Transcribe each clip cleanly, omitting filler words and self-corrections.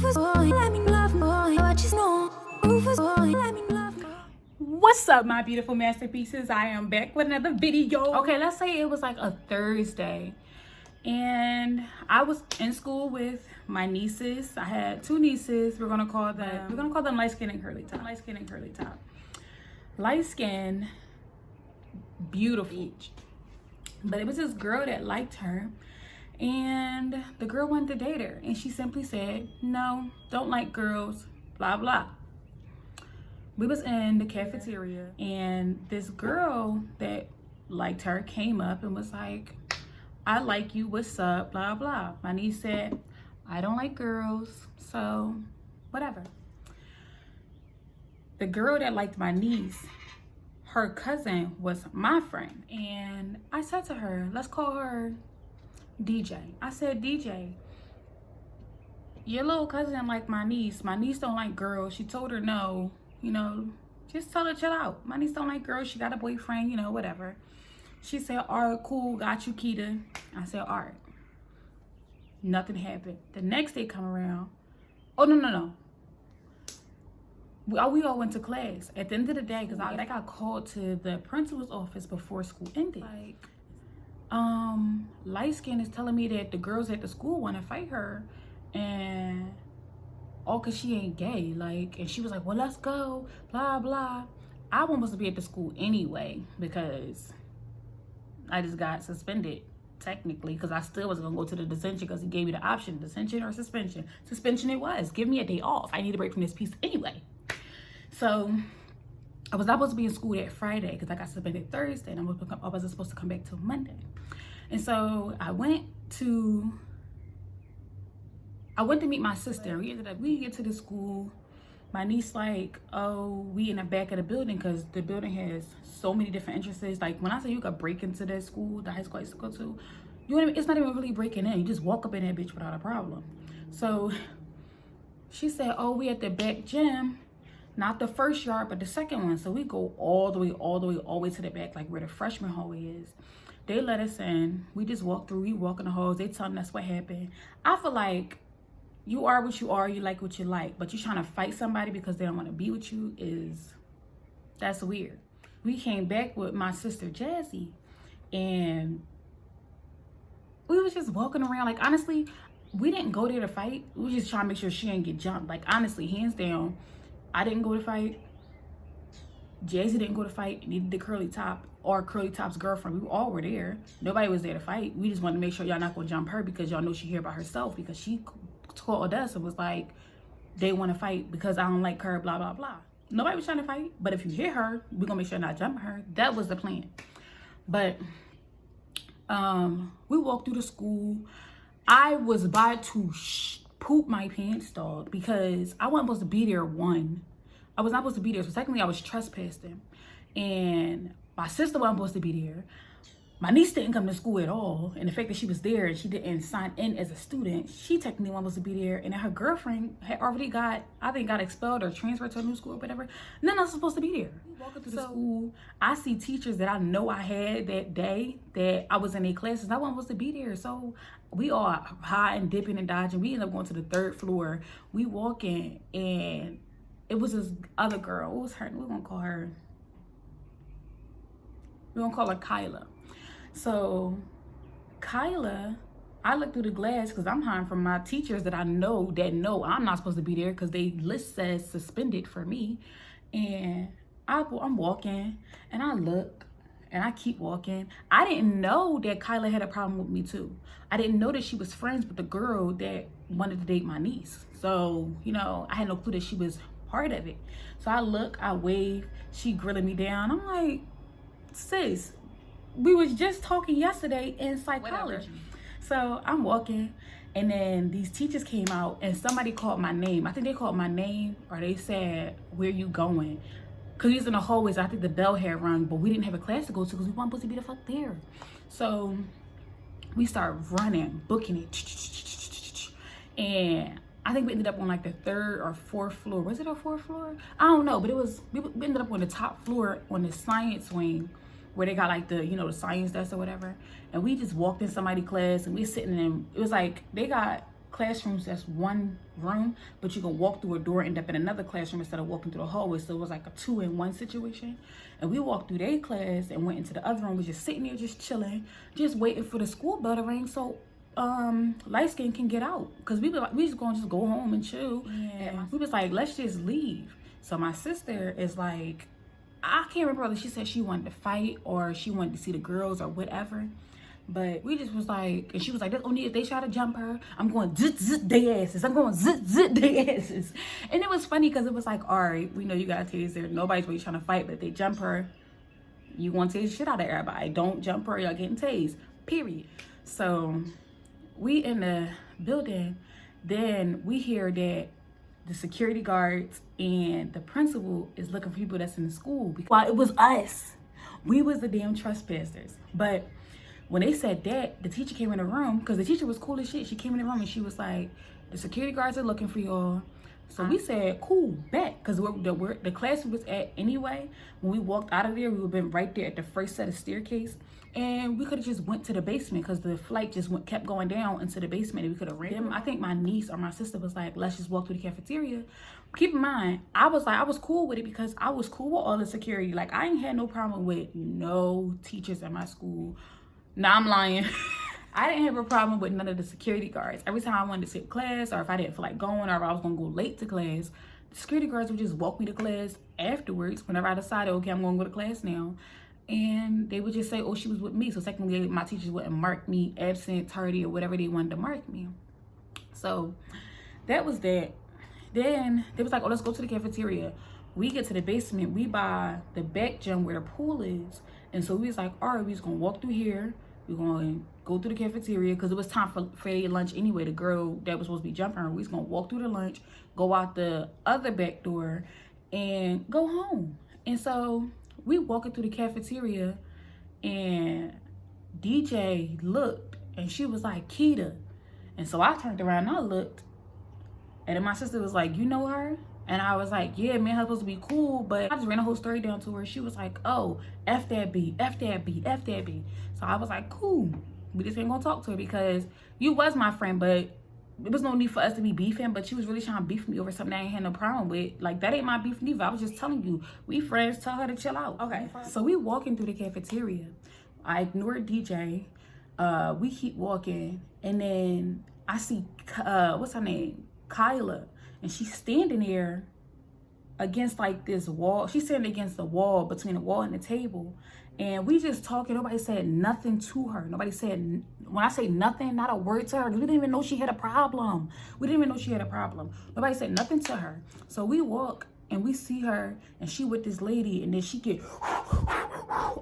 What's up, my beautiful masterpieces? I am back with another video. Okay, let's say it was like a Thursday and I was in school with my nieces. I had two nieces. We're gonna call them light skin and curly top. Light skin, beautiful. But it was this girl that liked her, and the girl wanted to date her, and she simply said, no, don't like girls, blah blah. We was in the cafeteria, and this girl that liked her came up and was like, I like you, what's up, blah blah. My niece said, I don't like girls, so whatever. The girl that liked my niece, her cousin was my friend, and I said to her, let's call her DJ. I said, DJ, your little cousin like my niece don't like girls. She told her no, you know, just tell her chill out. My niece don't like girls. She got a boyfriend, you know, whatever. She said, all right, cool, got you, Keita. I said, all right. Nothing happened. The next day come around. Oh, no. We all went to class. At the end of the day, because I got called to the principal's office before school ended. Like, light skin is telling me that the girls at the school want to fight her, and all because she ain't gay. Like, and she was like, well, let's go, blah blah. I wasn't supposed to be at the school anyway because I just got suspended technically, because I still was gonna go to the detention because he gave me the option, detention or suspension. Suspension it was. Give me a day off. I need a break from this piece anyway. So I was not supposed to be in school that Friday because I got suspended Thursday, and I wasn't supposed to come back till Monday. And so I went to meet my sister. We get to the school. My niece like, oh, we in the back of the building because the building has so many different entrances. Like, when I say you could break into that school, the high school I used to go to, it's not even really breaking in. You just walk up in that bitch without a problem. So she said, oh, we at the back gym. Not the first yard, but the second one. So we go all the way to the back, like where the freshman hallway is. They let us in. We just walk through. We walk in the halls. They telling us what happened. I feel like you are what you are. You like what you like. But you trying to fight somebody because they don't want to be with you that's weird. We came back with my sister Jazzy, and we was just walking around. Like, honestly, we didn't go there to fight. We was just trying to make sure she didn't get jumped. Like, honestly, hands down, I didn't go to fight. Jazzy didn't go to fight. Neither did Curly Top or Curly Top's girlfriend. We all were there. Nobody was there to fight. We just wanted to make sure y'all not gonna jump her because y'all know she here by herself, because she called us and was like, they want to fight because I don't like her, blah blah blah. Nobody was trying to fight, but if you hit her, we're gonna make sure not jump her. That was the plan. But we walked through the school. I was about to poop my pants, dog, because I wasn't supposed to be there. I was not supposed to be there, so technically I was trespassing, and my sister wasn't supposed to be there. My niece didn't come to school at all, and the fact that she was there and she didn't sign in as a student, she technically wasn't supposed to be there. And then her girlfriend had already got expelled or transferred to a new school or whatever. None of us was supposed to be there. Walking through the school, I see teachers that I know I had that day that I was in their classes. I wasn't supposed to be there, so we all high and dipping and dodging. We ended up going to the third floor. We walk in, and it was this other girl. What was her? We're gonna call her Kyla. So Kyla, I look through the glass because I'm hiding from my teachers that I know I'm not supposed to be there because they list says suspended for me. And I'm walking, and I look, and I keep walking. I didn't know that Kyla had a problem with me too. I didn't know that she was friends with the girl that wanted to date my niece. So, you know, I had no clue that she was part of it. So I look, I wave, she grilling me down. I'm like, sis, we was just talking yesterday in psychology. Whatever. So I'm walking, and then these teachers came out, and somebody called my name. I think they called my name, or they said, where you going? Because we was in the hallways. I think the bell had rung, but we didn't have a class to go to because we weren't supposed to be the fuck there. So we start running, booking it. And I think we ended up on like the third or fourth floor. Was it our fourth floor? I don't know, but we ended up on the top floor on the science wing, where they got like the, you know, the science desk or whatever. And we just walked in somebody's class, and we sitting in, it was like they got classrooms that's one room, but you can walk through a door and end up in another classroom instead of walking through the hallway. So it was like a 2-in-1 situation. And we walked through their class and went into the other room. We just sitting there, just chilling, just waiting for the school bell to ring so light skin can get out, because we just gonna just go home and chill. And we was like, let's just leave. So my sister is like, I can't remember whether she said she wanted to fight or she wanted to see the girls or whatever. But we just was like, and she was like, that's only if they try to jump her, I'm going zit zit they asses. I'm going zit zit they asses. And it was funny because it was like, all right, we know you got a taser. Nobody's really trying to fight, but if they jump her, you want to tase the shit out of everybody. Don't jump her, y'all getting tased, period. So we in the building, then we hear that the security guards and the principal is looking for people that's in the school. While it was us, we was the damn trespassers. But when they said that, the teacher came in the room, because the teacher was cool as shit. She came in the room and she was like, the security guards are looking for y'all. So we said, cool, bet. Because the class we was at anyway, when we walked out of there, we would have been right there at the first set of staircase. And we could have just went to the basement because the flight just kept going down into the basement, and we could have ran. I think my niece or my sister was like, let's just walk through the cafeteria. Keep in mind, I was cool with it because I was cool with all the security. Like, I ain't had no problem with no teachers at my school. Nah, I'm lying. I didn't have a problem with none of the security guards. Every time I wanted to skip class, or if I didn't feel like going, or if I was gonna go late to class, the security guards would just walk me to class afterwards whenever I decided, okay, I'm gonna go to class now. And they would just say, oh, she was with me. So technically my teachers wouldn't mark me absent, tardy, or whatever they wanted to mark me. So that was that. Then they was like, oh, let's go to the cafeteria. We get to the basement, we buy the back gym where the pool is. And so we was like, all right, we just gonna walk through here. We're gonna go through the cafeteria because it was time for their lunch anyway. The girl that was supposed to be jumping her, we was gonna walk through the lunch, go out the other back door, and go home. And so we walking through the cafeteria, and DJ looked, and she was like, Keita. And so I turned around and I looked, and then my sister was like, you know her? And I was like, yeah, man, her supposed to be cool. But I just ran the whole story down to her. She was like, oh, F that B, F that B, F that B. So I was like, cool. We just ain't gonna talk to her because you was my friend, but there was no need for us to be beefing. But she was really trying to beef me over something I ain't had no problem with. Like, that ain't my beef neither. I was just telling you, we friends, tell her to chill out. Okay, so we walking through the cafeteria. I ignored DJ. We keep walking. And then I see, what's her name? Kyla. And she's standing there against like this wall. She's standing against the wall, between the wall and the table. And we just talking. Nobody said nothing to her. Nobody said, when I say nothing, not a word to her. We didn't even know she had a problem. We didn't even know she had a problem. Nobody said nothing to her. So we walk and we see her and she with this lady, and then she get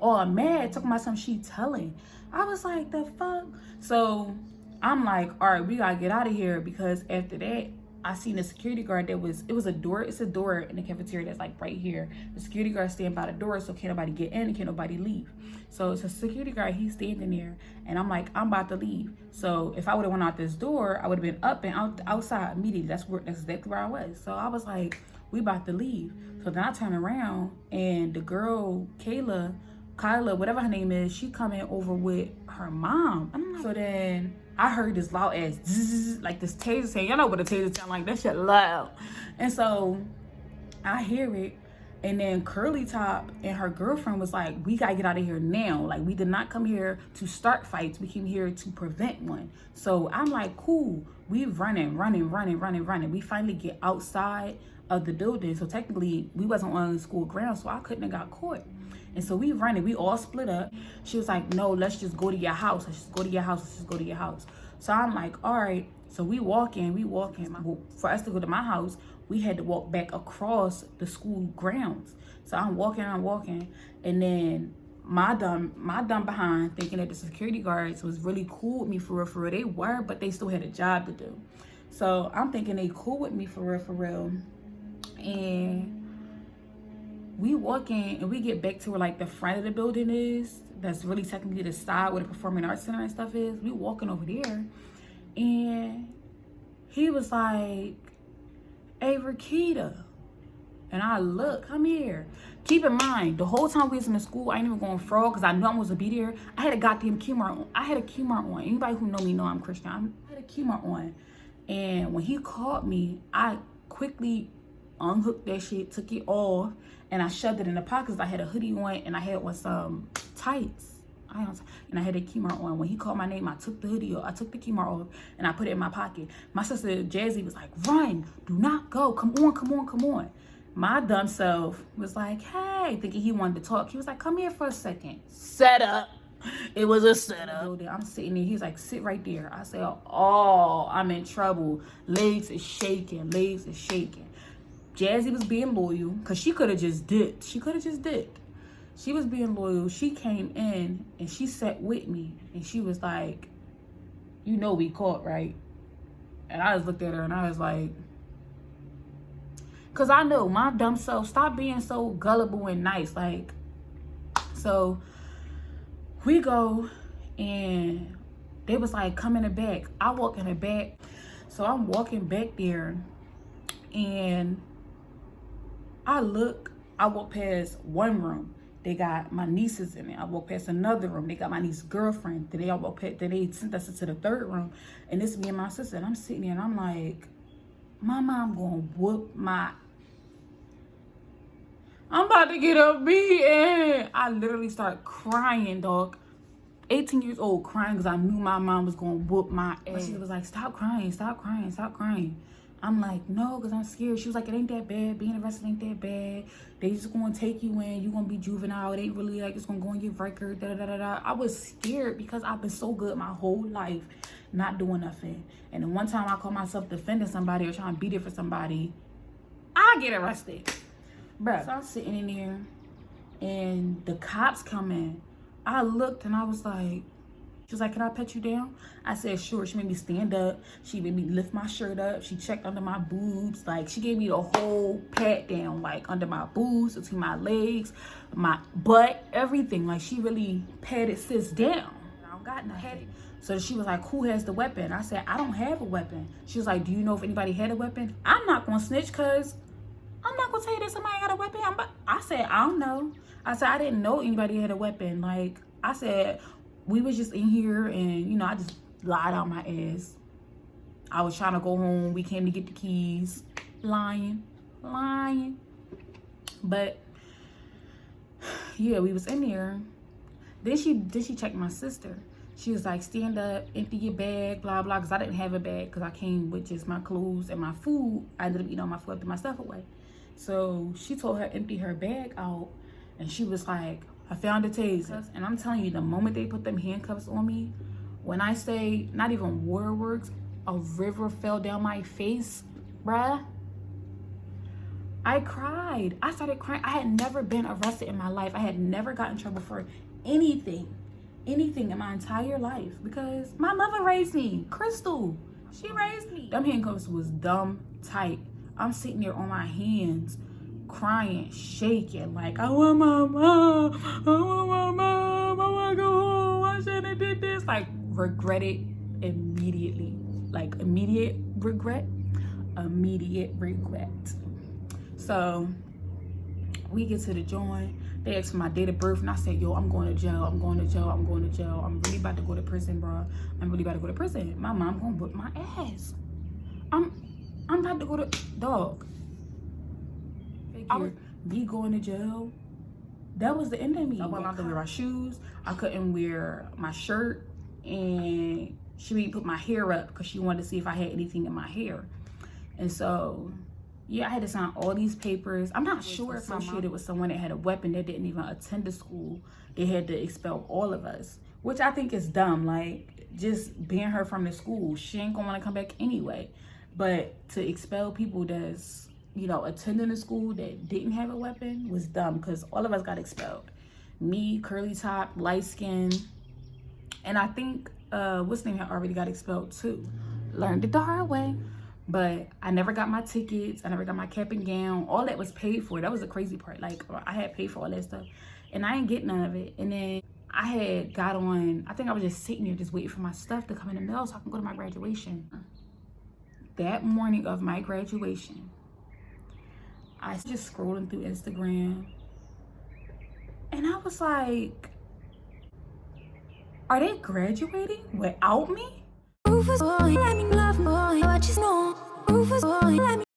all mad, talking about something she telling. I was like, the fuck? So I'm like, all right, we gotta get out of here, because after that, I seen a security guard it was a door. It's a door in the cafeteria that's like right here. The security guard stand by the door, so can't nobody get in and can't nobody leave. So it's a security guard, he's standing there, and I'm like, I'm about to leave. So if I would have went out this door, I would have been up and outside immediately. That's exactly where I was. So I was like, we about to leave. So then I turn around, and the girl, Kyla, whatever her name is, she coming over with her mom. I'm like, so then I heard this loud ass zzz, like this taser saying, y'all know what a taser sound like, that shit loud. And so I hear it, and then Curly Top and her girlfriend was like, we gotta get out of here now. Like, we did not come here to start fights, we came here to prevent one. So I'm like, cool, we running. We finally get outside of the building. So technically we wasn't on the school ground, so I couldn't have got caught. And so we running, we all split up. She was like, no, let's just go to your house. Let's just go to your house. So I'm like, all right. So we walking. Well, for us to go to my house, we had to walk back across the school grounds. So I'm walking. And then my dumb behind, thinking that the security guards was really cool with me for real. They were, but they still had a job to do. So I'm thinking they cool with me for real. And we walking, and we get back to where like the front of the building is. That's really technically the side where the Performing Arts Center and stuff is. We walking over there, and he was like, hey, Rakita. And I look, come here. Keep in mind, the whole time we was in the school, I ain't even going fraud because I knew I was to be there. I had a goddamn Kmart on. Anybody who know me know I'm Christian. I had a Kmart on. And when he called me, I quickly unhooked that shit, took it off, and I shoved it in the pockets. I had a hoodie on and I had on some tights. And I had a key mark on. When he called my name, I took the hoodie off, I took the key mark off, and I put it in my pocket. My sister Jazzy was like, run, do not go, come on, come on, come on. My dumb self was like, hey, thinking he wanted to talk. He was like, come here for a second. Set up. It was a setup. I'm sitting there. He's like, sit right there. I said, oh, I'm in trouble. Legs is shaking. Legs is shaking. Jazzy was being loyal because she could have just dipped. She could have just dipped. She was being loyal. She came in and she sat with me. And she was like, you know we caught, right? And I just looked at her and I was like, because I know my dumb self, stop being so gullible and nice. Like, so we go and they was like, come in the back. I walk in the back. So I'm walking back there and I walk past one room. They got my nieces in it. I walk past another room. They got my niece's girlfriend. Then they sent us into the third room. And it's me and my sister. And I'm sitting there and I'm like, my mom gonna whoop I'm about to get a beating. I literally start crying, dog. 18 years old, crying because I knew my mom was gonna whoop my ass. She was like, stop crying, stop crying, stop crying. I'm like, no, because I'm scared. She was like, it ain't that bad. Being arrested ain't that bad. They just going to take you in. You going to be juvenile. It ain't really like it's going to go on your record. Da, da, da, da. I was scared because I've been so good my whole life not doing nothing. And then one time I call myself defending somebody or trying to beat it for somebody, I get arrested. Bruh. So I'm sitting in there and the cops come in. I looked and I was like, she was like, can I pet you down? I said, sure. She made me stand up. She made me lift my shirt up. She checked under my boobs. Like, she gave me the whole pat down, like under my boobs, between my legs, my butt, everything. Like, she really patted sis down. I don't got nothing. So she was like, who has the weapon? I said, I don't have a weapon. She was like, do you know if anybody had a weapon? I'm not going to snitch because I'm not going to tell you that somebody got a weapon. I said, I don't know. I said, I didn't know anybody had a weapon. Like, I said, we was just in here and, you know, I just lied out my ass. I was trying to go home. We came to get the keys. Lying. But, yeah, we was in there. Then she checked my sister. She was like, stand up, empty your bag, blah, blah. Because I didn't have a bag because I came with just my clothes and my food. I ended up eating all my food and my stuff away. So she told her empty her bag out. And she was like, I found a taser. And I'm telling you, the moment they put them handcuffs on me, when I say not even waterworks, a river fell down my face, bruh. I cried. I started crying. I had never been arrested in my life. I had never gotten in trouble for anything in my entire life because my mother raised me. Crystal, she raised me. Them handcuffs was dumb tight. I'm sitting there on my hands, crying, shaking, like, I want my mom, I want to go home, I shouldn't have did this. Like, regret it immediately. Like, immediate regret. So, we get to the joint. They asked for my date of birth, and I said, yo, I'm going to jail. I'm really about to go to prison, bro. My mom gonna whip my ass. I'm about to go to, dog. Me going to jail, that was the end of me. I wasn't allowed to wear my shoes. I couldn't wear my shirt. And she made me put my hair up because she wanted to see if I had anything in my hair. And so, yeah, I had to sign all these papers. I'm not sure if associated with someone that had a weapon that didn't even attend the school. They had to expel all of us, which I think is dumb. Like, just ban her from the school. She ain't gonna want to come back anyway. But to expel people that's, you know, attending a school that didn't have a weapon was dumb because all of us got expelled. Me, curly top, light skin, and I think what's name had already got expelled too. Learned it the hard way. But I never got my tickets. I never got my cap and gown. All that was paid for. That was the crazy part. Like, I had paid for all that stuff. And I didn't get none of it. And then I had got on, I think I was just sitting there just waiting for my stuff to come in the mail so I can go to my graduation. That morning of my graduation, I was just scrolling through Instagram. And I was like, are they graduating without me? Rufus boy, let me love boy, what you know. Rufus boy, let me